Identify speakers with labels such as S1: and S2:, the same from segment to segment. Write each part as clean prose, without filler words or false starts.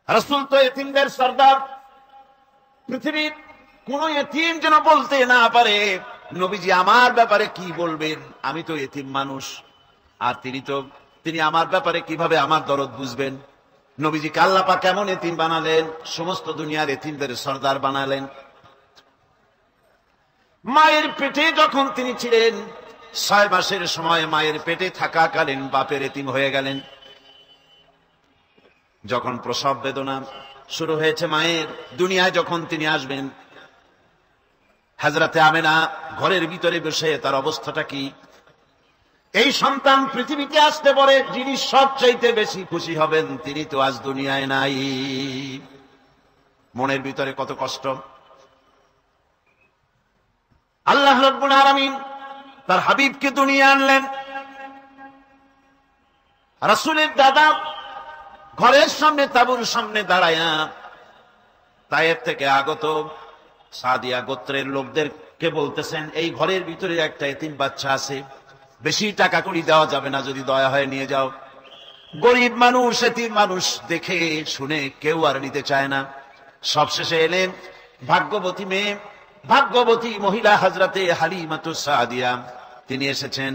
S1: রাসূল তো এতিমদের সর্দার। পৃথিবীর কোন এতিম যেন বলতে না পারে নবীজি আমার ব্যাপারে কি বলবেন, আমি তো এতিম মানুষ, আর তিনি আমার ব্যাপারে কিভাবে আমার দরদ বুঝবেন। নবীজিকে আল্লাহ পাক কেমন এতিম বানালেন, সমস্ত দুনিয়ার এতিমদের সর্দার বানালেন। মায়ের পেটে যখন তিনি ছিলেন, 6 মাসের সময় মায়ের পেটে থাকাকালীন বাপের এতিম হয়ে গেলেন। যখন প্রসব বেদনা শুরু হয়েছে মায়ের, দুনিয়ায় যখন তিনি আসবেন, হযরতে আমেনা ঘরের ভিতরে বসে তার অবস্থাটা কি? এই সন্তান পৃথিবীতে আসতে পারে, যিনি সবচাইতে বেশি খুশি হবেন তিনি তো আজ দুনিয়ায় নাই। মনের ভিতরে কত কষ্ট। আল্লাহ রাব্বুল আলামিন তার হাবিবকে দুনিয়া আনলেন। রাসূলের দাদা ঘরের সামনে তাঁবুর সামনে দাঁড়ায়া তায়েফ থেকে আগত সাদিয়া গোত্রের লোকদেরকে বলতেছেন, এই ঘরের ভিতরে একটা এতিম বাচ্চা আছে, বেশি টাকা কড়ি দেওয়া যাবে না, যদি দয়া হয় নিয়ে যাও। গরিব মানুষ, এতিম মানুষ দেখে শুনে কেউ আর নিতে চায় না। সবশেষে এলেন ভাগ্যবতী মেয়ে, ভাগ্যবতী মহিলা হযরতে হালিমাতুস সাদিয়া। তিনি এসেছেন,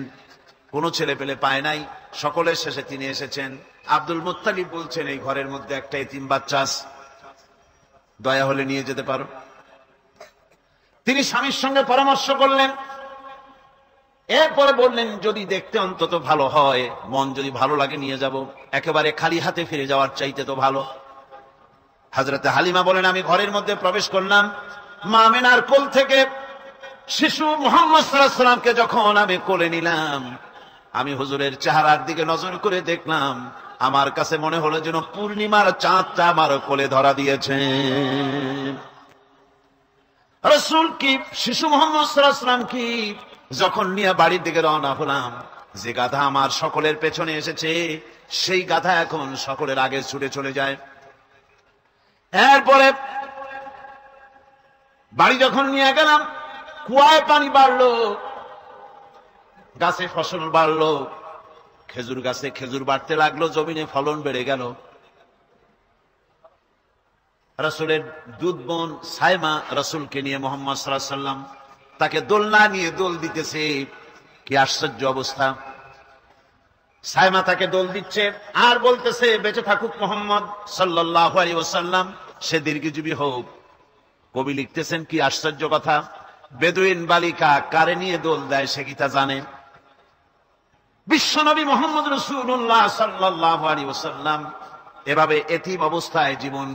S1: কোন ছেলে পেলে পায় নাই, সকলের শেষে তিনি এসেছেন। আব্দুল মুত্তালিব বলছেন, এই ঘরের মধ্যে একটা এতিম বাচ্চা আছে, দয়া হলে নিয়ে যেতে পারো। তিনি স্বামীর সঙ্গে পরামর্শ করলেন, এরপরে বললেন, যদি দেখতে অন্তত ভালো হয়, মন যদি ভালো লাগে নিয়ে যাব, একেবারে খালি হাতে ফিরে যাওয়ার চাইতে তো ভালো। হযরতে হালিমা বলেন, আমি ঘরের মধ্যে প্রবেশ করলাম, মা আমেনার কোল থেকে শিশু মুহাম্মদ সাল্লাল্লাহু আলাইহি সাল্লামকে যখন আমি কোলে নিলাম, আমি হুজুরের চেহারার দিকে নজর করে দেখলাম, আমার কাছে মনে হলো যেন পূর্ণিমার চাঁদটা আমার কোলে ধরা দিয়েছে। রাসূল কি শিশু মুহাম্মদ সাল্লাল্লাহু আলাইহি সাল্লাম কি যখন নিয়ে বাড়ির দিকে রওনা হলাম, যে গাধা আমার সকলের পেছনে এসেছে, সেই গাধা এখন সকলের আগে ছুটে চলে যায়। এরপরে বাড়ি যখন নিয়ে গেলাম, কুয়ায় পানি বাড়লো, গাছে ফসল বাড়লো, খেজুর গাছে খেজুর বাড়তে লাগলো, জমিনে ফলন বেড়ে গেল। রাসূলের দুধ বোন সাইমা রাসূলকে নিয়ে মুহাম্মদ সাল্লাল্লাহু আলাইহি সাল্লাম তাকে দোলনা নিয়ে দোল দিতেছে। কি আশ্চর্য অবস্থা! সাইমা তাকে দোল দিচ্ছে আর বলতেছে, বেঁচে থাকুক মুহাম্মদ সাল্লাল্লাহু আলাইহি ওয়াসাল্লাম, সে দীর্ঘজীবী হোক। কবি লিখতেছেন, কি আশ্চর্য কথা, বেদুইন বালিকা কারে নিয়ে দোল দেয় সে কি তা জানে? বিশ্বনবী মুহাম্মদ রাসূলুল্লাহ সাল্লাল্লাহু আলাইহি ওয়াসাল্লাম এভাবে এতিম অবস্থায় জীবন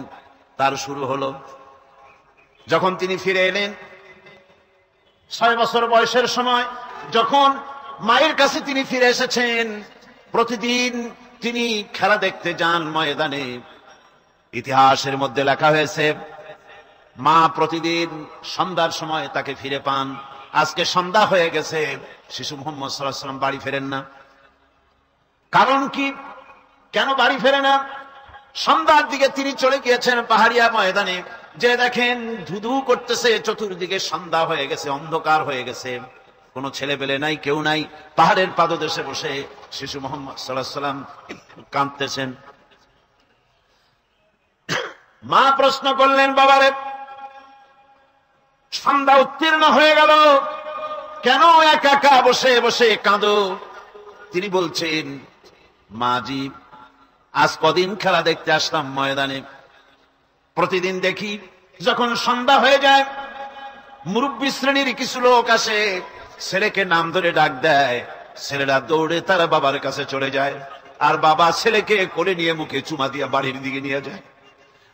S1: তার শুরু হলো। যখন তিনি ফিরে এলেন 6 বছর বয়সের সময়, যখন মায়ের কাছে তিনি ফিরে এসেছেন, প্রতিদিন তিনি খেলা দেখতে যান ময়দানে। ইতিহাসের মধ্যে লেখা হয়েছে, মা প্রতিদিন সন্ধ্যার সময় তাকে ফিরে পান। আজকে সন্ধ্যা হয়ে গেছে, শিশু মুহাম্মদ সাল্লাল্লাহু আলাইহি ওয়াসাল্লাম বাড়ি ফেরেন না। কারণ কি, কেন বাড়ি ফেরে না? সন্ধ্যার দিকে তিনি চলে গিয়েছেন পাহাড়িয়া ময়দানে, যে দেখেন ধুধু করতেছে চতুর্দিকে, সন্ধ্যা হয়ে গেছে, অন্ধকার হয়ে গেছে, কোন ছেলে পেলে নাই, কেউ নাই। পাহাড়ের পাদদেশে বসে শিশু মুহাম্মদ সাল্লাল্লাহু আলাইহি ওয়াসাল্লাম কাঁদতেছেন। মা প্রশ্ন করলেন, বাবারে, সন্ধ্যা উত্তীর্ণ হয়ে গেল, কেন একা একা বসে বসে কাঁদো? তিনি বলছেন, মাজি, আজ কদিন খেলা দেখতে আসলাম ময়দানে, প্রতিদিন দেখি যখন সন্ধ্যা হয়ে যায়, মুরব্বী শ্রেণীর কিছু লোক আসে, ছেলেকে নাম ধরে ডাক দেয়, ছেলেরা দৌড়ে তার বাবার কাছে চলে যায়, আর বাবা ছেলেকে কোলে নিয়ে মুখে চুমা দিয়ে বাড়ির দিকে নিয়ে যায়।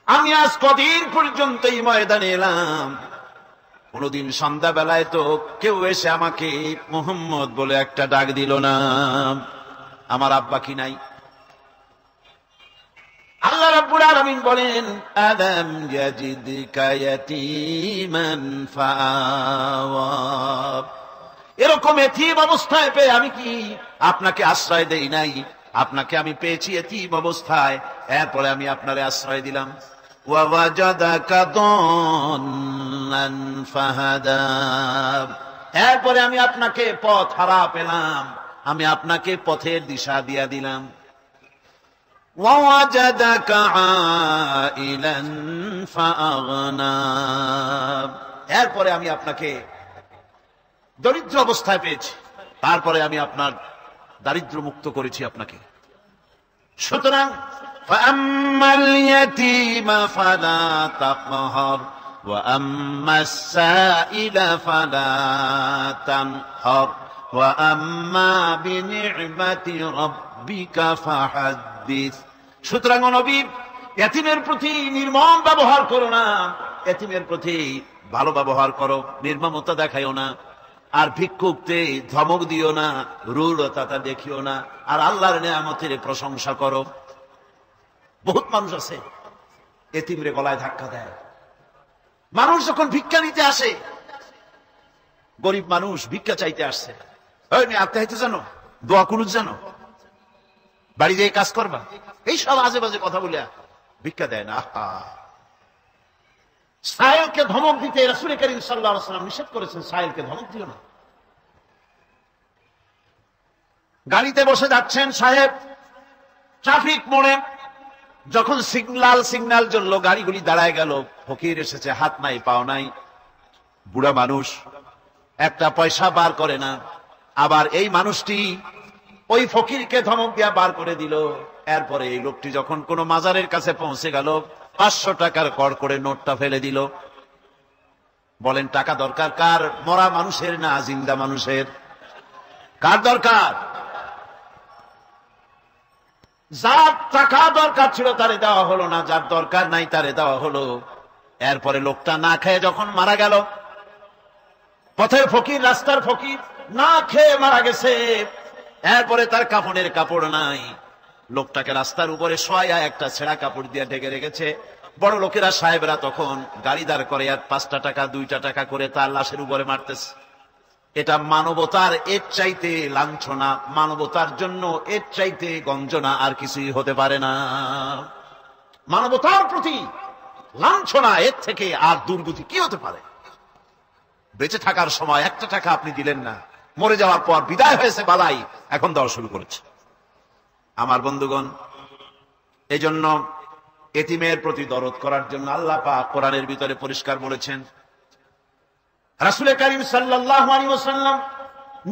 S1: আমি আজ কদিন পর্যন্ত এই ময়দানে এলাম, কোনদিন সন্ধ্যা বেলায় তো কেউ এসে আমাকে মুহাম্মদ বলে একটা ডাক দিল না। আমার আব্বা কি নাই? আল্লাহ রাব্বুল আলামিন বলেন, আলাম ইয়াজিদকা ইয়াতীমান ফাআওয়া। এরকম এতিম অবস্থায় পেয়ে আমি কি আপনাকে আশ্রয় দেই নাই? আপনাকে আমি পেয়েছি এতিম অবস্থায়, এরপরে আমি আপনারে আশ্রয় দিলাম। ওয়া ওয়াজাদাকা দাল্লান ফাহাদা। এরপরে আমি আপনাকে পথ হারা পেলাম, আমি আপনাকে পথের দিশা দিয়া দিলাম। ووجدك عائلا فأغنى। এরপরে আমি আপনাকে দরিদ্র অবস্থায় পেয়েছি, তারপরে আমি আপনার দারিদ্র মুক্ত করেছি আপনাকে। সুতরাং فأما اليتيم فلا تقهر وأما السائل فلا تنهر وأما بنعمة ربك فحدث। সুতরাং নবী, এতিমের প্রতি নির্মম ব্যবহার করো না, এতিমের প্রতি ভালো ব্যবহার করো, নির্মমতা দেখাইও না। আর ভিক্ষুককে ধমক দিও না, রূঢ়তা দেখিও না। আর আল্লাহর নিয়ামতের প্রশংসা করো। বহুত মানুষ আছে এতিমরে গলায় ধাক্কা দেয়। মানুষ যখন ভিক্ষা নিতে আসে, গরিব মানুষ ভিক্ষা চাইতে আসছে, আত্মাহিত জানো, দোয়া কুনুত জানো, বাড়ি যেয়ে কাজ করবা, এই সব আজে বাজে কথা বলে ভিক্ষা দেয় না। সায়েলকে ধমক দিতে রাসূল করিম সাল্লাল্লাহু আলাইহি ওয়াসাল্লাম নিষেধ করেছেন, সায়েলকে ধমক দিও না। গাড়িতে বসে যাচ্ছেন সাহেব, ট্রাফিক মোড়ে যখন সিগন্যাল জ্বললো, গাড়িগুলি দাঁড়ায় গেল, ফকির এসেছে, হাত নাই পাও নাই, বুড়া মানুষ, একটা পয়সা বার করে না। আবার এই মানুষটি ওই ফকিরকে ধমক দিয়া বার করে দিল। এরপরে এই লোকটি যখন কোন মাজারের কাছে পৌঁছে গেল, 500 টাকার কড় করে নোটটা ফেলে দিল। বলেন টাকা দরকার কার? মরা মানুষের না জিন্দা মানুষের? কার দরকার? যার টাকা দরকার ছিল তারে দেওয়া হলো না, যার দরকার নাই তারে দেওয়া হলো। এরপরে লোকটা না খেয়ে যখন মারা গেল, পথের ফকির, রাস্তার ফকির, না খেয়ে মারা গেছে। এরপরে তার কাপড়ের কাপড় নাই, লোকটাকে রাস্তার উপরে শোয়া একটা ছেঁড়া কাপড় দিয়ে ঢেকে রেখেছে। বড় লোকেরা, সাহেবরা তখন গাড়ি দাঁড় করে আর 5 টাকা 2 টাকা করে তার লাশের উপরে মারতেছে। এটা মানবতার এর চাইতে লাঞ্ছনা, মানবতার জন্য এর চাইতে গঞ্জনা আর কিছুই হতে পারে না। মানবতার প্রতি লাঞ্ছনা, এর থেকে আর দুর্গতি কি হতে পারে? বেঁচে থাকার সময় 1 টাকা আপনি দিলেন না, মরে যাওয়ার পর বিদায় হয়েছে বালাই, এখন দেওয়া শুরু করেছে। আমার বন্ধুগণ, এই জন্য এতিমের প্রতি দরদ করার জন্য আল্লাহ পাক কোরআনের ভিতরে পরিষ্কার বলেছেন। রাসূল করিম সাল্লাল্লাহু আলাইহি ওয়াসাল্লাম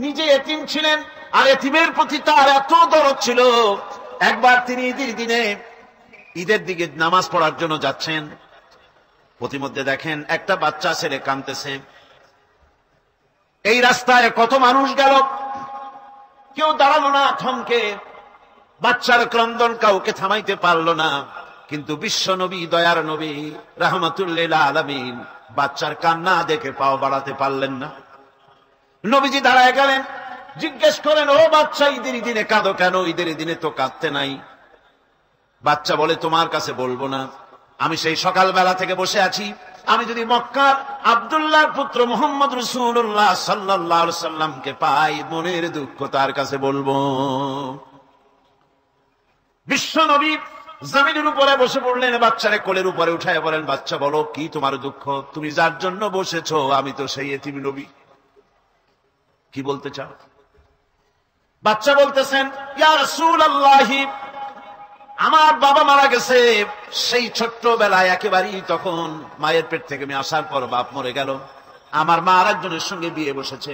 S1: নিজে এতিম ছিলেন, আর এতিমের প্রতি তার এত দরদ ছিল, একবার তিনি ঈদের দিকে নামাজ পড়ার জন্য যাচ্ছেন। প্রতিমধ্যে দেখেন একটা বাচ্চা ছেলে কাঁদতেছে। এই রাস্তায় কত মানুষ গেল, কেউ দাঁড়ালো না থমকে, বাচ্চার ক্রন্দন কাউকে থামাইতে পারলো না। কিন্তু বিশ্ব নবী, দয়ার নবী, রাহমাতুল লিল আলামিন বাচ্চার কান্না দেখে পাও বাড়াতে পারলেন না। নবীজি দাঁড়ায় গেলেন, জিজ্ঞেস করেন, ও বাচ্চা, ঈদের দিনে কাঁদো কেন? ঈদের দিনে তো কাঁদতে নাই। বাচ্চা বলে, তোমার কাছে বলবো না, আমি সেই সকালবেলা থেকে বসে আছি, আমি যদি মক্কার আব্দুল্লাহর পুত্র মুহাম্মদ রাসূলুল্লাহ সাল্লাল্লাহু আলাইহি সাল্লামকে পাই, মনের দুঃখ তার কাছে বলবো। বিশ্ব নবী জমিনের উপরে বসে পড়লেন, বাচ্চারে কোলের উপরে উঠায় বলেন, বাচ্চা বলো কি তোমার দুঃখ? তুমি যার জন্য বসেছো আমি তো সেই এতিম নবী, কি বলতে চাও? বাচ্চা বলতেছেন, ইয়া রাসূলুল্লাহ, আমার বাবা মারা গেছে। সেই ছোট্টবেলায় একেবারেই তখন মায়ের পেট থেকে আমি আসার পর বাপ মরে গেল, আমার মা আরেকজনের সঙ্গে বিয়ে বসেছে।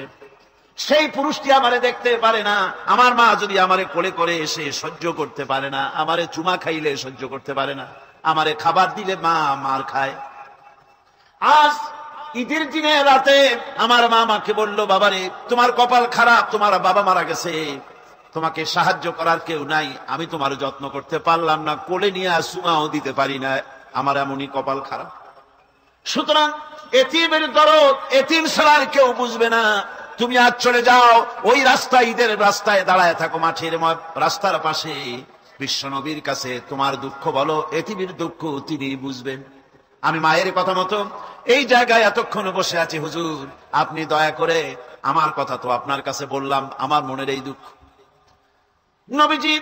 S1: সেই পুরুষটি আমারে দেখতে পারে না, আমার মা যদি আমারে কোলে করে এসে সহ্য করতে পারে না, আমারে চুমা খাইলে সহ্য করতে পারে না, আমারে খাবার দিলে মা মার খায়। আজ ঈদের দিনে রাতে আমার মা আমাকে বলল, বাবারে তোমার কপাল খারাপ, তোমার বাবা মারা গেছে, তোমাকে সাহায্য করার কেউ নাই, আমি তোমার যত্ন করতে পারলাম না, কোলে নিয়ে চুমাও দিতে পারি না, আমার এমনই কপাল খারাপ। সুতরাং এতিমের দরদ এতিম ছাড়া আর কেউ বুঝবে না। তুমি আজ চলে যাও, ওই রাস্তায়, ঈদের রাস্তায় দাঁড়ায় থাকো, মাঠের রাস্তার পাশে, বিশ্ব নবীর কাছে তোমার দুঃখ বলো, এতিমের দুঃখ তিনি বুঝবেন। আমি মায়ের কথা মতো এই জায়গায় এতক্ষণ বসে আছি, হুজুর আপনি দয়া করে, আমার কথা তো আপনার কাছে বললাম, আমার মনের এই দুঃখ। নবীজি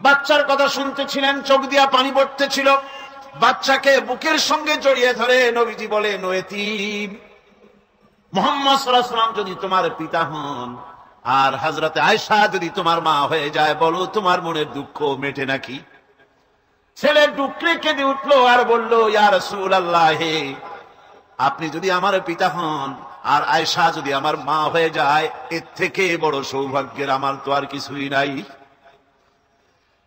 S1: বাচ্চার কথা শুনতেছিলেন, চোখ দিয়া পানি পড়তেছিল। বাচ্চাকে বুকের সঙ্গে জড়িয়ে ধরে নবীজি বলেন, ও এতিম, মুহাম্মদ সাল্লাল্লাহু আলাইহি ওয়াসাল্লাম যদি তোমার পিতা হন আর হযরতে আয়েশা যদি তোমার মা হয়ে যায়, বলো তোমার মনের দুঃখ মেটে নাকি? ছেলে ডুকরে কেঁদে উঠলো আর বলল, ইয়া রাসূলুল্লাহ, আপনি যদি আমার পিতা হন আর আয়েশা যদি আমার মা হয়ে যায়, এর থেকে বড় সৌভাগ্যের আমার তো আর কিছুই নাই।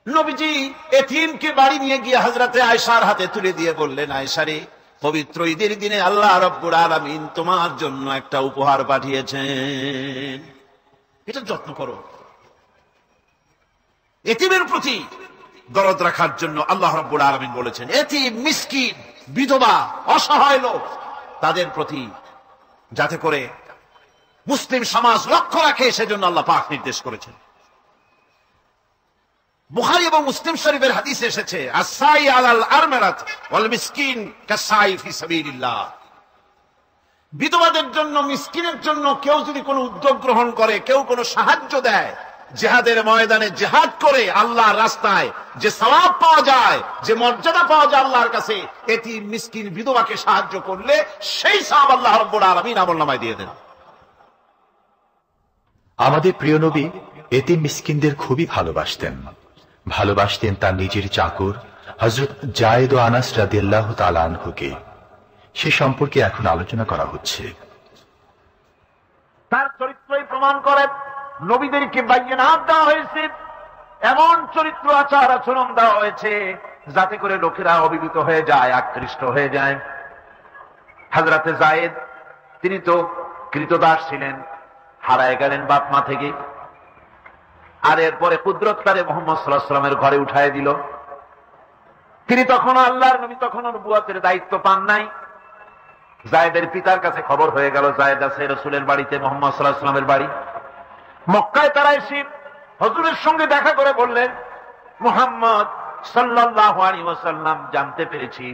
S1: নবীজি এতিমকে বাড়ি নিয়ে গিয়ে হযরতে আয়েশার হাতে তুলে দিয়ে বললেন, আয়েশা রে, পবিত্র ঈদের দিনে আল্লাহ রাব্বুল আলামিন তোমার জন্য একটা উপহার পাঠিয়েছেন, এটা যত্ন করো। এতিমের প্রতি দরদ রাখার জন্য আল্লাহ রাব্বুল আলামিন বলেছেন, এতিম, মিসকিন, বিধবা, অসহায় লোক, তাদের প্রতি যাতে করে মুসলিম সমাজ লক্ষ্য রাখে, সেজন্য আল্লাহ পাক নির্দেশ করেছেন। বুখারী এবং মুসলিম শরীফের হাদিসে এসেছে, আস-সাই আলাল আরমালাত ওয়াল মিসকিন কাস-সাই ফি সাবিলিল্লাহ। বিধবাদের জন্য, মিসকিনের জন্য কেউ যদি কোনো উদ্যোগ গ্রহণ করে, কেউ কোনো সাহায্য দেয়, জিহাদের ময়দানে জিহাদ করে আল্লাহর রাস্তায় যে সওয়াব পাওয়া যায়, যে মর্যাদা পাওয়া যায় আল্লাহর কাছে, এতিম, মিসকিন, বিধবাকে সাহায্য করলে সেই সওয়াব আল্লাহ রাব্বুল আলামিন আমলনামায় দিয়ে দেন।
S2: আমাদের প্রিয় নবী এতিম মিসকিনদের খুবই ভালোবাসতেন তার নিজের চাকর হযরত যায়েদ ও আনাস রাদিয়াল্লাহু তাআলা আনহুকে। সে সম্পর্কে এখন আলোচনা করা হচ্ছে।
S1: তার চরিত্রই প্রমাণ করে নবীদেরকে বায়নাত দেওয়া হয়েছে, এমন চরিত্র আচার আচরণ দেওয়া হয়েছে যাতে করে লোকেরা অভিভূত হয়ে যায়, আকৃষ্ট হয়ে যায়। হযরতে যায়েদ, তিনি তো কৃতদাস ছিলেন, হারায় গেলেন বাপ মা থেকে, আর এরপরে কুদরতকারে মুহাম্মদ সাল্লাল্লাহু আলাইহি ওয়াসাল্লামের ঘরে উঠায় দিল। তিনি তখন আল্লাহর নবী, তখন নবুয়তের দায়িত্ব পান নাই। যায়েদের পিতার কাছে খবর হয়ে গেল যায়েদ আছে রাসূলের বাড়িতে, মুহাম্মদ সাল্লাল্লাহু আলাইহি ওয়াসাল্লামের বাড়ি মক্কায়। তারা এসে হুজুরের সঙ্গে দেখা করে বললেন, মুহাম্মদ সাল্লাল্লাহু আলাইহি ওয়াসাল্লাম, জানতে পেরেছি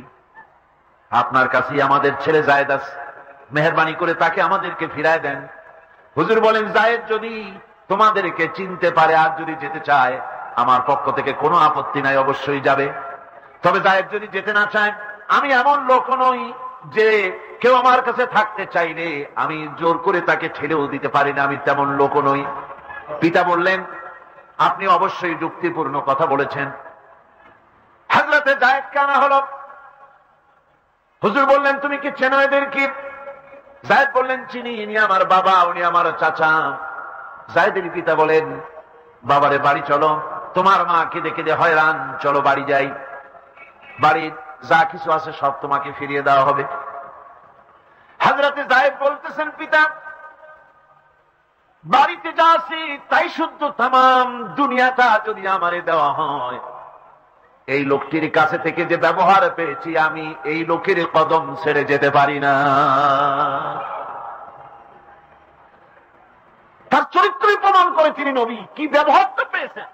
S1: আপনার কাছে আমাদের ছেলে যায়েদ আছে, মেহেরবানি করে তাকে আমাদেরকে ফিরায় দেন। হুজুর বলেন, যায়েদ যদি তোমাদেরকে চিনতে পারে আর যদি যেতে চায়, আমার পক্ষ থেকে কোনো আপত্তি নাই, অবশ্যই যাবে। তবে যায়েদ যদি যেতে না চায়, আমি এমন লোক নই যে কেউ আমার কাছে থাকতে চাইলে আমি জোর করে তাকে ঠেলেও দিতে পারি না, আমি তেমন লোক নই। পিতা বললেন, আপনি অবশ্যই যুক্তিপূর্ণ কথা বলেছেন। হযরতে যায়েদকে আনা হলো। হুজুর বললেন, তুমি কি চেনো এদেরকে? যায়েদ বললেন, চিনি, ইনি আমার বাবা, উনি আমার চাচা। যায়েদের পিতা বলেন, বাবারে বাড়ি চলো, তোমার মা কেঁদে কেঁদে হয়রান, চলো বাড়ি যাই, বাড়ির যা কিছু আছে সব তোমাকে ফিরিয়ে দেওয়া হবে। হযরতে যায়েদ বলতেছেন, পিতা, বাড়িতে যা আছে তাই শুদ্ধ, তামাম দুনিয়াটা যদি আমারে দেওয়া হয়, এই লোকটির কাছে থেকে যে ব্যবহার পেয়েছি, আমি এই লোকের কদম ছেড়ে যেতে পারি না। তার চরিত্রই প্রমাণ করে তিনি নবী, কি ব্যবহারটা পেয়েছেন।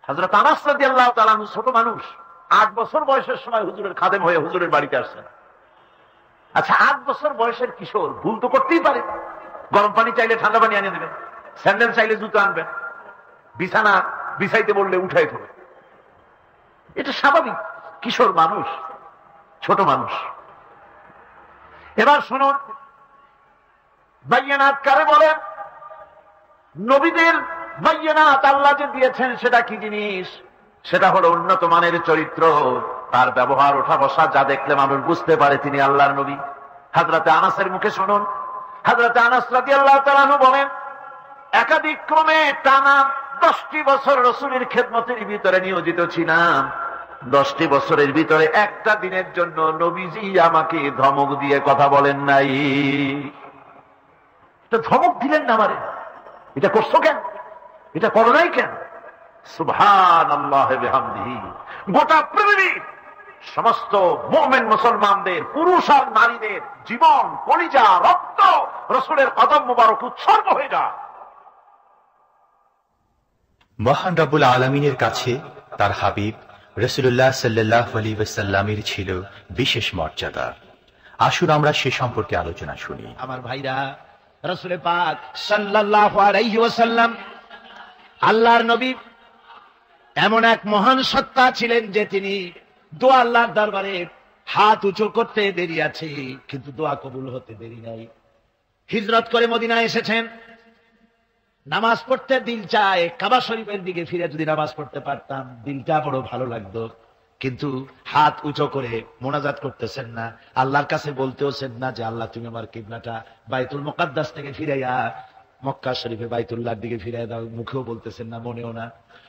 S1: হযরত আনাস রাদিয়াল্লাহু তাআলা আনহু ছোট মানুষ, 8 বছর বয়সের সময় হুজুরের খাদেম হয়ে হুজুরের বাড়িতে আসছেন। আচ্ছা, 8 বছর বয়সের কিশোর ভুল তো করতেই পারে। গরম পানি চাইলে ঠান্ডা পানি আনিয়ে দেবেন, স্যান্ডেল চাইলে জুতো আনবেন, বিছানা বিছাইতে বললে উঠাই দেবে, এটা স্বাভাবিক। কিশোর মানুষ, ছোট মানুষ। এবার শুনুন, বায়নাত কারে বলে? নবীদের বায়নাত আল্লাহ যে দিয়েছেন সেটা কি জিনিস? সেটা হলো উন্নত মানের চরিত্র, তার ব্যবহার, ওঠা বসা যা দেখলে মানুষ বুঝতে পারে তিনি আল্লাহর নবী। হযরতে আনাসের মুখে শুনুন, হযরতে আনাস রাদিয়াল্লাহু তাআলা আনহু বলেন, একাধিক ক্রমে টানা 10টি বছর রাসূলের খেদমতের ভিতরে নিয়োজিত ছিলাম। 10টি বছরের ভিতরে একটা দিনের জন্য নবীজি আমাকে ধমক দিয়ে কথা বলেন নাই। ধমক দিলেন না আমারে, এটা করছো কেন, এটা করো নাই কেন? সুবহানাল্লাহি ওয়া বিহামদিহি। গোটা পৃথিবীর সমস্ত মুমিন মুসলমানদের, পুরুষ আর নারীদের জীবন, কলিজা, রক্ত রাসূলের কদম মুবারক উৎসর্গ হয়ে যায়।
S2: মহান রব্বুল আলামিনের কাছে তার হাবিব রাসূলুল্লাহ সাল্লাল্লাহু আলাইহি ওয়াসাল্লামের ছিল বিশেষ মর্যাদা। আসুন আমরা সে সম্পর্কে আলোচনা শুনি।
S1: আমার ভাইরা, রাসূল পাক সাল্লাল্লাহু আলাইহি ওয়াসাল্লাম আল্লাহর নবী এমন এক মহান সত্তা ছিলেন যে তিনি দোয়া আল্লাহর দরবারে হাত উঁচু করতে দেরি আছে, কিন্তু দোয়া কবুল হতে দেরি নাই। হিজরত করে মদিনায় এসেছেন, নামাজ পড়তে দিল চায়, কাবা শরীফের দিকে ফিরে যদি নামাজ পড়তে পারতাম দিলটা বড় ভালো লাগতো। কিন্তু হাত উঁচু করে মোনাজাত করতেছেন না, আল্লাহর কাছে বলতেওছেন না যে আল্লাহ তুমি আমার কিবলাটা বাইতুল মুকাদ্দাস থেকে ফিরাইয়া মক্কা শরীফে বাইতুল্লাহর দিকে ফিরাইয়া দাও। মুখেও বলতেছেন না, মনেও না,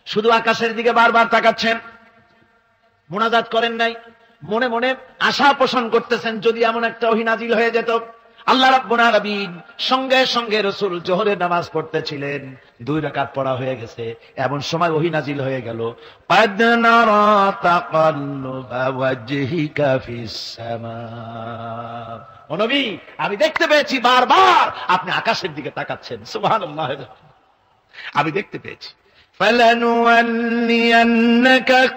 S1: শুধু আকাশের দিকে বারবার তাকাচ্ছেন, মোনাজাত করেন নাই। মনে মনে আশা পোষণ করতেছেন যদি এমন একটা ওহী নাজিল হয়ে যেত। আল্লাহ রাব্বুল আলামিন সঙ্গে সঙ্গে রাসূল জোহরের নামাজ পড়তেছিলেন, 2 রাকাত পড়া হয়ে গেছে, এমন সময় ওহী নাজিল হয়ে গেল, قَدْ نَرَى تَقَلُّبَ وَجْهِكَ فِي السَّمَاءِ। ও নবী, আমি দেখতে পেয়েছি বারবার আপনি আকাশের দিকে তাকাচ্ছেন। সুবহানাল্লাহ, আমি দেখতে পেয়েছি। فَلَنُوَلِّيَنَّكَ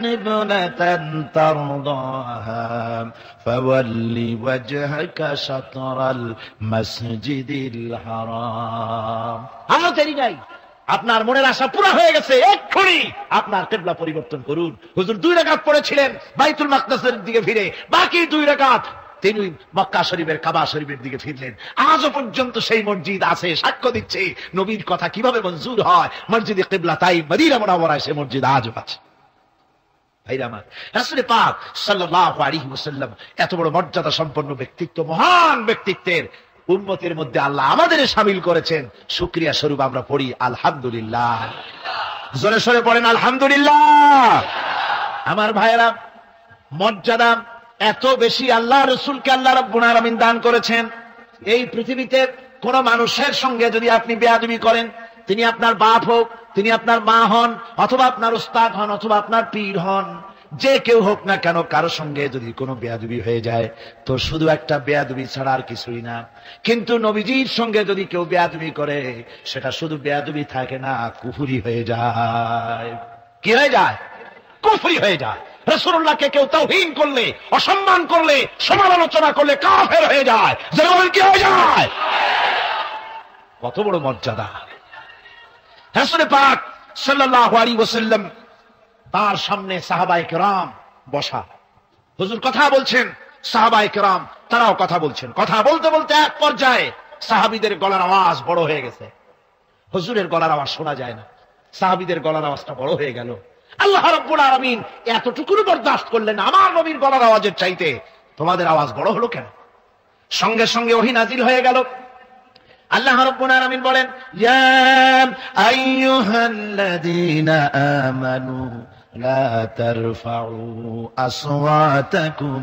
S1: قِبْلَةً تَرْضَاهَا فَوَلِّ وَجْهَكَ شَطْرَ الْمَسْجِدِ الْحَرَامِ। আমার দেরি নাই, আপনার মনের আশা পুরো হয়ে গেছে, এক্ষুনি আপনার কিবলা পরিবর্তন করুন। হুজুর 2 রাকাত পড়েছিলেন বাইতুল মাকদাসের দিকে ফিরে, বাকি 2 রাকাত তিনি মক্কা শরীফের কাবা শরীফের দিকে ফিরলেন। আজও পর্যন্ত সেই মসজিদ আছে, সাক্ষ্য দিচ্ছে নবীর কথা কিভাবে মঞ্জুর হয়। মসজিদে কিবলা তাই মদিনা মুনাওয়ারায় সে মসজিদ আজও আছে। ভাইরা আমার, রাসূল পাক সাল্লাল্লাহু আলাইহি ওয়াসাল্লাম এত বড় মর্যাদা সম্পন্ন ব্যক্তিত্ব, মহান ব্যক্তিত্বের উম্মতের মধ্যে আল্লাহ আমাদের শামিল করেছেন। শুকরিয়া স্বরূপ আমরা পড়ি আলহামদুলিল্লাহ। জোরে সরে পড়েন আলহামদুলিল্লাহ। আমার ভাইয়েরা, মর্যাদা এত বেশি আল্লাহ রাসূলকে আল্লাহ রাব্বুল আলামিন দান করেছেন। এই পৃথিবীতে কোন মানুষের সঙ্গে যদি আপনি বেয়াদবি করেন, তিনি আপনার বাপ হোক, তিনি আপনার মা হন, অথবা আপনার উস্তাদ হন, অথবা আপনার পীর হন, যে কেউ হোক না কেন, কারো সঙ্গে যদি কোনো বেয়াদবি হয়ে যায় তো শুধু একটা বেয়াদবি ছাড়া আর কিছুই না। কিন্তু নবীজির সঙ্গে যদি কেউ বেয়াদবি করে, সেটা শুধু বেয়াদবি থাকে না, কুফরি হয়ে যায়। কি হয়ে যায়? কুফরি হয়ে যায়। রাসূলুল্লাহকে কেউ তাওহীন করলে, অসম্মান করলে, সমালোচনা করলে কাফের হয়ে যায়। যেমন কি হয়ে যায়? কত বড় মর্যাদা! রাসূল পাক সাল্লাল্লাহু আলাইহি ওয়াসাল্লাম, তার সামনে সাহাবায়ে কেরাম বসা, হুজুর কথা বলছেন, সাহাবায়ে কেরাম তারাও কথা বলছেন। কথা বলতে বলতে এক পর্যায়ে সাহাবীদের গলার আওয়াজ বড় হয়ে গেছে। হুজুরের গলার আওয়াজ শোনা যায় না, সাহাবীদের গলার আওয়াজটা বড় হয়ে গেল। আল্লাহ রাব্বুল আলামিন এতটুকু বরদাস্ত করলেন, আমার নবীর গলার আওয়াজের চাইতে তোমাদের আওয়াজ বড় হলো কেন? সঙ্গে সঙ্গে ওহী নাজিল হয়ে গেল। আল্লাহ রাব্বুল আলামিন বলেন, ইয়া আইয়ুহাল্লাযীনা আমানু লা তারফাউ আসওয়াতাকুম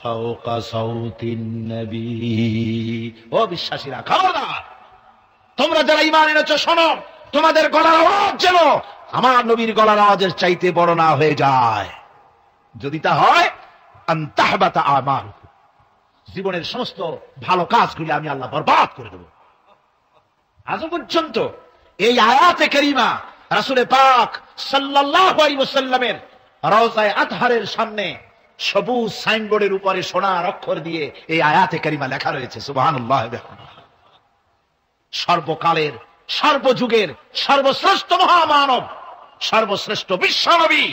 S1: ফাওকা সাওতিন নবী। ও বিশ্বাসীরা, খবরদার, তোমরা যারা ঈমান এনেছো শোনো, তোমাদের গলার আওয়াজ যেন আমার নবীর গলার আওয়াজের চাইতে বড় না হয়ে যায়। যদি তা হয়, আনতাহবাতা আমাল, জীবনের সমস্ত ভালো কাজগুলি আমি আল্লাহ বরবাদ করে দেব। আজ পর্যন্ত এই আয়াতে কারিমা রাসূল পাক সাল্লাল্লাহু আলাইহি ওয়াসাল্লামের রওজায়ে আতহারের সামনে সবুজ সাইনবোর্ডের উপরে সোনার অক্ষর দিয়ে এই আয়াতে কারিমা লেখা রয়েছে। সুবহানাল্লাহ। সর্বকালের, সর্বযুগের সর্বশ্রেষ্ঠ মহামানব, সর্বশ্রেষ্ঠ বিশ্বনবী,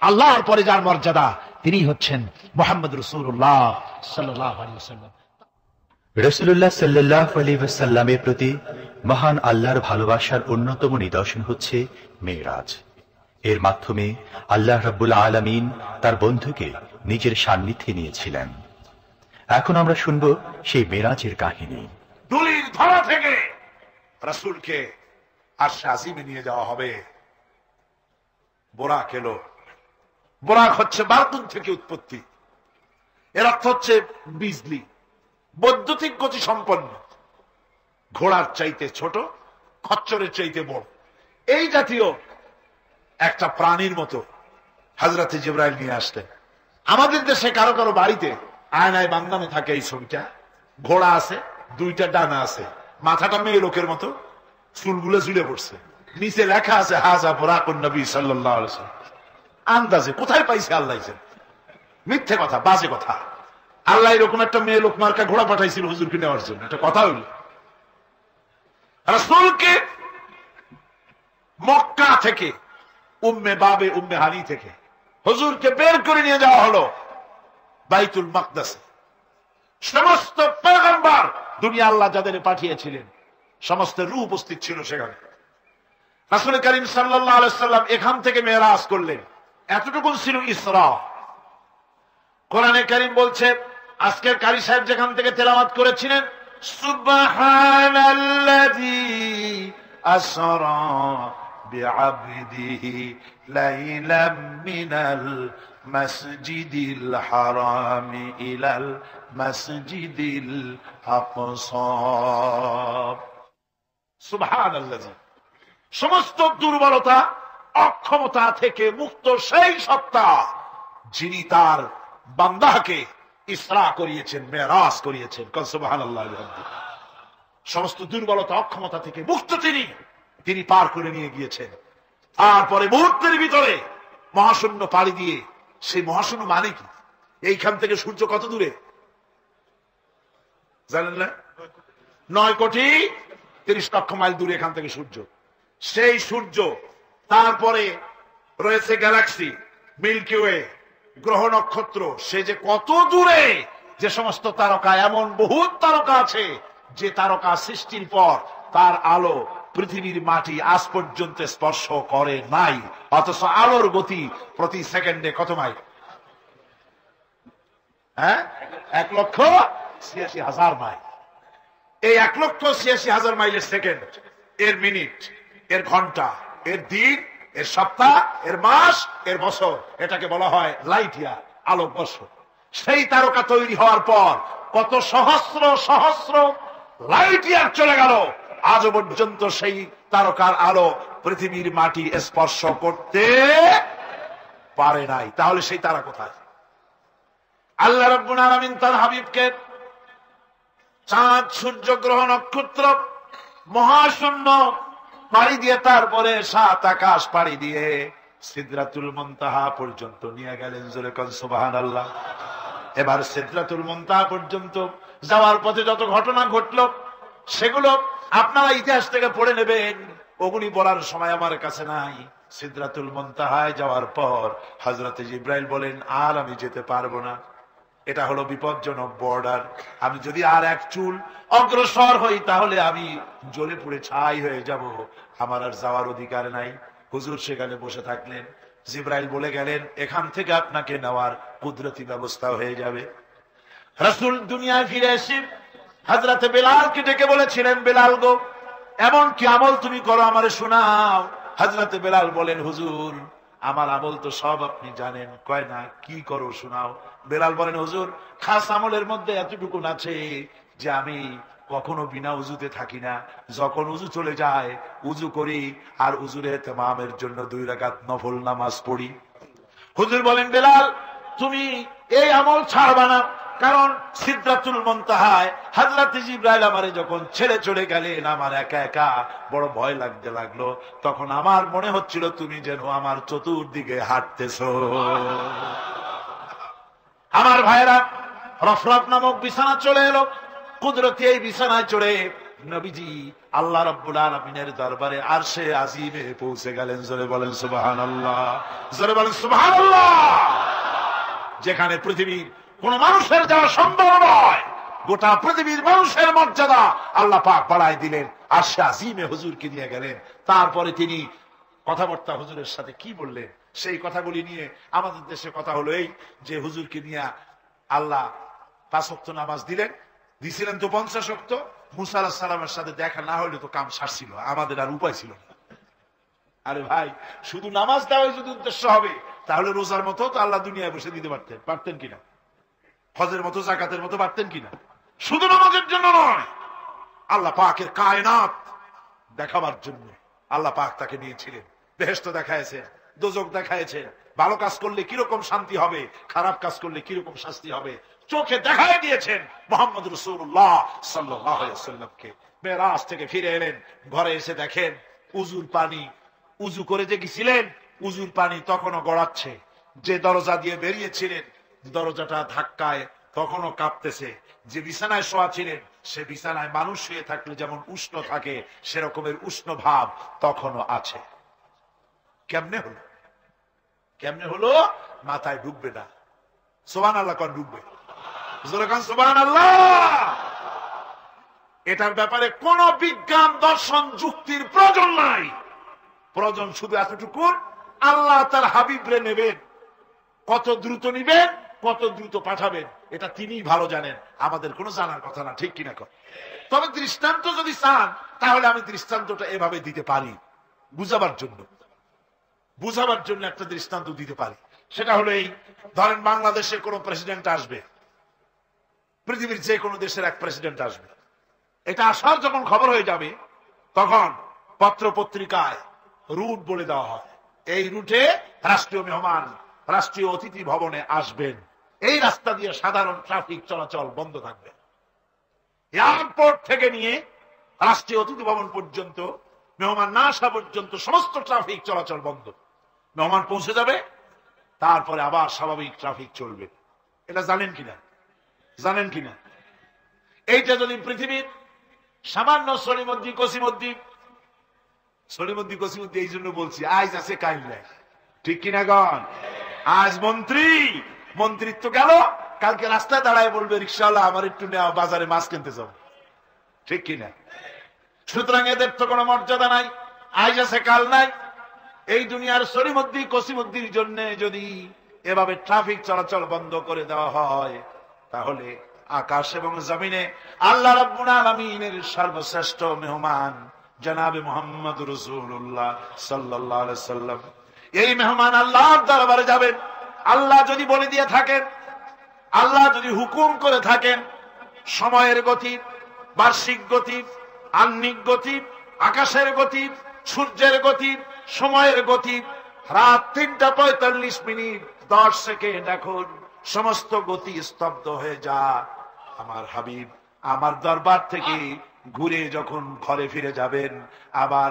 S1: আল্লাহর পরে যার মর্যাদা, তিনি হচ্ছেন মুহাম্মদ রাসূলুল্লাহ সাল্লাল্লাহু আলাইহি ওয়াসাল্লাম।
S2: রাসূলুল্লাহ সাল্লাল্লাহু আলাইহি ওয়াসাল্লামের প্রতি মহান আল্লাহর ভালোবাসার অন্যতম নিদর্শন হচ্ছে মেরাজ। এর মাধ্যমে আল্লাহ রাব্বুল আলামিন তার বন্ধুকে নিজের সান্নিধ্যে নিয়েছিলেন। এখন আমরা শুনব সেই মেরাজের কাহিনী।
S3: দুলির ধরা থেকে রাসূলকে আরশে আজিমে নিয়ে যাওয়া হবে। বোরাক এলো। বোরাক হচ্ছে বারকুন থেকে উৎপত্তি। এর অর্থ হচ্ছে বিজলি, বৈদ্যুতিক গতি সম্পন্ন, ঘোড়ার চাইতে ছোট, খচ্চরের চাইতে বড়, এই জাতীয় একটা প্রাণীর মতো হযরতে জিবরাইল নিয়ে আসলেন। আমাদের দেশে কারো কারো বাড়িতে আয়নায় বান্দানো থাকে এই ছবিটা। ঘোড়া আছে, 2টা ডানা আছে, মাথাটা মেয়ে লোকের মতো, চুলগুলো ঝুলে পড়ছে, নিচে লেখা আছে হাযা বুরাকুন নবী সাল্লাল্লাহু আলাইহি ওয়াসাল্লাম। আন্দাজে কোথায় পাইছে আল্লাহ? মিথ্যে কথা, বাজে কথা। আল্লাহ এরকম একটা মেয়ে লোক মার্কা ঘোড়া পাঠাইছিল হুজুরকে নেওয়ার জন্য, এটা কথা হইল? রাসূলকে মক্কা থেকে, উম্মে বাবে উম্মে হানি থেকে হুজুরকে বের করে নিয়ে যাওয়া হলো বাইতুল মাকদাসে। সমস্ত পয়গম্বর, দুনিয়া আল্লাহ যাদের পাঠিয়েছিলেন, সমস্ত রূহ উপস্থিত ছিল সেখানে। রাসূল করিম সাল্লাল্লাহু আলাইহি সাল্লাম এখান থেকে মেরাজ করলেন, এতটুকু ছিল ইসরা। কোরআনে কারীম বলছে, আজকের কারি সাহেব যেখান থেকে তেলাওয়াত করেছিলেন, সুবহানাল্লাযী আসরা বিআবদিহি লাইলাম মিনাল মাসজিদিল হারামি ইলাল মাসজিদিল আকসা। সুবহানাল্লাযী, সমস্ত দুর্বলতা অক্ষমতা থেকে মুক্ত সেই সত্তা যিনি তার বান্দাকে ইসরা করিয়েছেন, মেরাজ করিয়েছেন। সুবহানাল্লাহ। সমস্ত দুর্বলতা অক্ষমতা থেকে মুক্ত তিনি পার করে নিয়ে গিয়েছেন। তারপরে মুহূর্তের ভিতরে মহাশূন্য পাড়ি দিয়ে, সেই মহাশূন্য মানে কি? এইখান থেকে সূর্য কত দূরে জানেন না? 9,30,00,000 মাইল দূরে এখান থেকে সূর্য। সেই সূর্য, তারপরে রয়েছে গ্যালাক্সি, মিল্কি ওয়ে, গ্রহ নক্ষত্র, সে যে কত দূরে। যে সমস্ত তারকা, এমন বহু তারকা আছে যে তারকা সৃষ্টির পর তার আলো পৃথিবীর মাটি আজ পর্যন্ত স্পর্শ করে নাই, অথচ আলোর গতি প্রতি সেকেন্ডে কত মাইল? 1,86,000 মাইল। এই 1,86,000 মাইলের সেকেন্ড, এর মিনিট, এর ঘন্টা, এর দিন, এর সপ্তাহ, এর মাস, এর বছর, এটাকে বলা হয় লাইট ইয়ার, আলোকবর্ষ। সেই তারকা তৈরি হওয়ার পর কত সহস্র সহস্র লাইট ইয়ার চলে গেল, আজও পর্যন্ত সেই তারকার আলো পৃথিবীর মাটি স্পর্শ করতে পারে নাই। তাহলে সেই তারা কোথায়? আল্লাহ রাব্বুল আলামিন তার হাবিবকে চাঁদ, সূর্য, গ্রহ, নক্ষত্র, মহাশূন্য পাড়ি দিয়ে, তারপরে 7 আকাশ পাড়ি দিয়ে সিদরাতুল মুনতাহা পর্যন্ত নিয়ে গেলেন। জোরে কোন সুবহানাল্লাহ। এবার সিদরাতুল মুনতাহা পর্যন্ত যাওয়ার পথে যত ঘটনা ঘটলো, সেগুলো আপনারা ইতিহাস থেকে পড়ে নেবেন, ওগুলি বলার সময় আমার কাছে নাই। সিদরাতুল মুনতাহায় যাওয়ার পর হযরত জিবরাইল বলেন, আর আমি যেতে পারবো না, এটা হলো বিপজ্জনক বর্ডার। আমি যদি আর এক চুল অগ্রসর হই তাহলে আমি জ্বলে পুড়ে ছাই হয়ে যাব, আমার আর যাওয়ার অধিকার নাই। হুজুর সেখানে বসে থাকলেন। জিবরাইল বলে গেলেন, এখান থেকে আপনাকে নেওয়ার কুদরতি ব্যবস্থা হয়ে যাবে। রাসূল দুনিয়ায় ফিরে এসে হযরত বেলালকে ডেকে বলেছিলেন, বেলাল গো, এমন কি আমল তুমি করো, আমারে শোনাও। হযরত বেলাল বলেন, হুজুর আমার আমল তো সব আপনি জানেন। কয় না, কি করো শোনাও। বেলাল বলেন, হুজুর খাস আমলের মধ্যে এতটুকু আছে যে আমি কখনো বিনা উজুতে থাকি না, যখন উজু চলে যায় উজু করি, আর উজুর ইহতিমামের জন্য 2 রাকাত নফল নামাজ পড়ি। হুজুর বলেন, বেলাল তুমি এই আমল ছাড়বা না, কারণ সিদরাতুল মুনতাহায় হযরত জিবরাইল আমারে যখন ছেড়ে চলে গেলেন, আমার একা একা বড় ভয় লাগতে লাগলো। তখন আমার মনে হচ্ছিল তুমি যেন আমার চতুর্দিকে হাঁটতেছো। আমার ভাইরা, রফরফ নামক বিছানা চলে এলো। কুদরতি এই বিছানায় চড়ে নবীজি আল্লাহ রাব্বুল আলামিনের দরবারে আরশে আজিমে পৌঁছে গেলেন। জোরে বলেন সুবহানাল্লাহ, জোরে বলেন সুবহানাল্লাহ। যেখানে পৃথিবীর কোন মানুষের যাওয়া সম্ভব নয়, গোটা পৃথিবীর মানুষের মর্যাদা আল্লাহ পাক বাড়ায় দিলেন, আরশে আজিমে হুজুরকে নিয়ে গেলেন। তারপরে তিনি কথাবার্তা হুজুরের সাথে কি বললেন, সেই কথাগুলি নিয়ে আমাদের দেশে কথা হলো এই যে হুজুরকে নিয়ে আল্লাহ 5 ওয়াক্ত নামাজ দিছিলেন তো 50 ওয়াক্ত। মুসা আলাইহিস সালামের সাথে দেখা না হলে তো কাম সারছিল, আমাদের আর উপায় ছিল না। আরে ভাই, শুধু নামাজ দেওয়াই যদি উদ্দেশ্য হবে, তাহলে রোজার মতো তো আল্লাহ দুনিয়ায় বসে দিতে পারতেন কিনা, হজের মতো, যাকাতের মতো পারতেন কিনা। শুধু নামাজের জন্য নয়, আল্লাহ পাকের কায়নাত দেখাবার জন্য আল্লাহ পাক তাকে নিয়েছিলেন। বেহেশত দেখাইছেন, দোজখ দেখাইছেন, ভালো কাজ করলে কিরকম শান্তি হবে, খারাপ কাজ করলে কিরকম শাস্তি হবে, চোখে দেখাই দিয়েছেন মুহাম্মদ রাসূলুল্লাহ সাল্লাল্লাহু আলাইহি ওয়াসাল্লামকে। মেরাজ থেকে ফিরে এলেন, ঘরে এসে দেখেন উজুর পানি, উজু করে যে গেছিলেন উজুর পানি তখনও গড়াচ্ছে। যে দরজা দিয়ে বেরিয়েছিলেন দরজাটা ধাক্কায় তখনও কাঁপতেছে। যে বিছানায় শোয়া ছিলেন সে বিছানায় মানুষ শুয়ে থাকলে যেমন উষ্ণ থাকে, সেরকমের উষ্ণ ভাব তখনও আছে। কেমনে হলো? কেমনে হলো? মাথায় ঢুকবে না। সুবহানাল্লাহ কোন ঢুকবে? সুবহানাল্লাহ। এটার ব্যাপারে কোন বিজ্ঞান, দর্শন, যুক্তির প্রয়োজন নাই। প্রয়োজন শুধু এতটুকু, আল্লাহ তার হাবিবরে নেবেন, কত দ্রুত নিবেন, কত দ্রুত পাঠাবেন, এটা তিনিই ভালো জানেন, আমাদের কোনো জানার কথা না, ঠিক কিনা? তবে দৃষ্টান্ত যদি চান তাহলে আমি দৃষ্টান্তটা এভাবে দিতে পারি, বুঝাবার জন্য একটা দৃষ্টান্ত দিতে পারি। সেটা হলো এই, ধরেন বাংলাদেশে কোন প্রেসিডেন্ট আসবে, পৃথিবীর যে কোনো দেশের এক প্রেসিডেন্ট আসবে, এটা আসার যখন খবর হয়ে যাবে তখন পত্র পত্রিকায় রুট বলে দেওয়া হয়, এই রুটে রাষ্ট্রীয় মেহমান রাষ্ট্রীয় অতিথি ভবনে আসবেন, এই রাস্তা দিয়ে সাধারণ ট্রাফিক চলাচল বন্ধ থাকবে। এয়ারপোর্ট থেকে নিয়ে রাষ্ট্রীয় অতিথি ভবন পর্যন্ত মেহমান না আসা পর্যন্ত সমস্ত ট্রাফিক চলাচল বন্ধ। মেহমান পৌঁছে যাবে, তারপরে আবার স্বাভাবিক ট্রাফিক চলবে। এটা জানেন কিনা? এইটা যদি পৃথিবীর সামান্য সলিমদ্দি কসিমদ্দি এই জন্য বলছি, আজ আছে কাইল নাই, ঠিক কিনা গণ? আজ মন্ত্রিত্ব গেল, কালকে রাস্তায় দাঁড়ায় বলবে রিক্সাওয়ালা আমার একটু নেওয়া, বাজারে মাছ কিনতে যাবো, ঠিক কিনা? সুতরাং এদের তো কোনো মর্যাদা নাই, আজ আছে কাল নাই। এই দুনিয়ার সলিমদ্দি কসিমদ্দির জন্য যদি এভাবে ট্রাফিক চলাচল বন্ধ করে দেওয়া হয়, তাহলে আকাশ এবং জমিনে আল্লাহ রাব্বুল আলামিনের সর্বশ্রেষ্ঠ মেহমান জনাবে মুহাম্মদ রাসূলুল্লাহ সাল্লাল্লাহু আলাইহি সাল্লাম, এই মেহমান আল্লাহর দরবারে যাবেন। আল্লাহ যদি বলে দিয়ে থাকেন, আল্লাহ যদি হুকুম করে থাকেন, সময়ের গতি, বার্ষিক গতি, আহ্নিক গতি, আকাশের গতি, সূর্যের গতি, সময়ের গতি, রাত ৩:৪৫ 10 সেকেন্ড, এখন সমস্ত গতি স্তব্ধ হয়ে যা, আমার হাবিব আমার দরবার থেকে ঘুরে যখন ঘরে ফিরে যাবেন, আবার